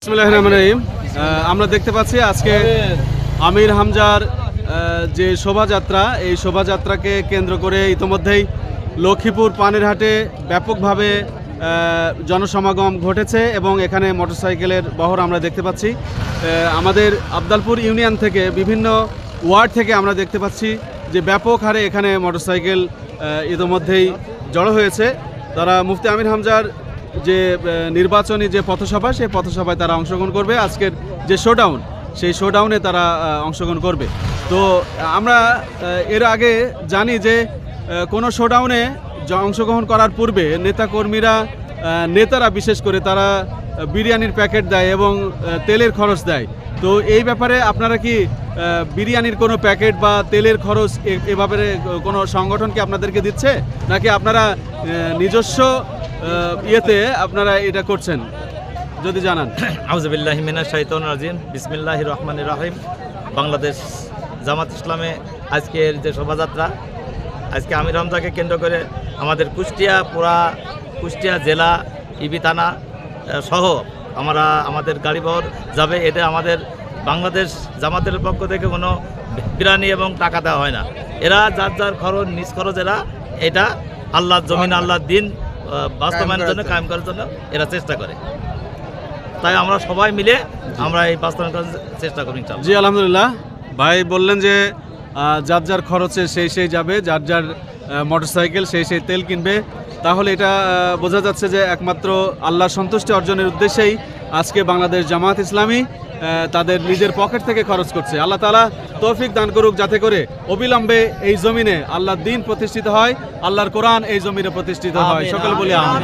বিসমিল্লাহির রহমানির রহিম। আমরা দেখতে পাচ্ছি আজকে আমির হামজার যে শোভাযাত্রা, এই শোভাযাত্রাকে কেন্দ্র করে ইতোমধ্যেই লক্ষ্মীপুর পানিরহাটে ব্যাপকভাবে জনসমাগম ঘটেছে এবং এখানে মোটরসাইকেলের বহর আমরা দেখতে পাচ্ছি। আমাদের আবদালপুর ইউনিয়ন থেকে বিভিন্ন ওয়ার্ড থেকে আমরা দেখতে পাচ্ছি যে ব্যাপক হারে এখানে মোটরসাইকেল ইতোমধ্যেই জড়ো হয়েছে। তারা মুফতি আমির হামজার যে নির্বাচনী যে পথসভা, সেই পথসভায় তারা অংশগ্রহণ করবে। আজকের যে শোডাউন, সেই শোডাউনে তারা অংশগ্রহণ করবে। তো আমরা এর আগে জানি যে কোনো শোডাউনে অংশগ্রহণ করার পূর্বে নেতারা বিশেষ করে তারা বিরিয়ানির প্যাকেট দেয় এবং তেলের খরচ দেয়। তো এই ব্যাপারে আপনারা কি বিরিয়ানির কোনো প্যাকেট বা তেলের খরচ এভাবে কোনো সংগঠন কি আপনাদেরকে দিচ্ছে, নাকি আপনারা নিজস্ব ইয়েতে আপনারা এটা করছেন, যদি জানান? আউযুবিল্লাহি মিনাশ শাইতানির রাজিম। বিসমিল্লাহির রহমানির রহিম। বাংলাদেশ জামাত ইসলামে আজকের যে শোভাযাত্রা, আজকে আমির হামজাকে কেন্দ্র করে আমাদের কুষ্টিয়া জেলা ইবি থানা সহ আমাদের গাড়িবহর যাবে। এটা আমাদের বাংলাদেশ জামাতের পক্ষ থেকে কোনো বিরানি এবং টাকা দেওয়া হয় না। এরা যার খরচ, নিজ খরচ, এটা আল্লাহর জমিন, আল্লাহর দিন বাস্তবায়নের জন্য, কায়েম করার জন্য এরা চেষ্টা করে। তাই আমরা সবাই মিলে আমরা এই বাস্তবায়ন করার চেষ্টা করি। জি আলহামদুলিল্লাহ। ভাই বললেন যে যার খরচে সেই যাবে, যার মোটরসাইকেল সেই তেল কিনবে। তাহলে এটা বোঝা যাচ্ছে যে একমাত্র আল্লাহর সন্তুষ্টি অর্জনের উদ্দেশ্যেই আজকে বাংলাদেশ জামাত ইসলামী তাদের নিজের পকেট থেকে খরচ করছে। আল্লাহ তাআলা তৌফিক দান করুক যাতে করে অবিলম্বে এই জমিনে আল্লাহর দ্বীন প্রতিষ্ঠিত হয়, আল্লাহর কোরআন এই জমিনে প্রতিষ্ঠিত হয়। সকলে বলি আমিন।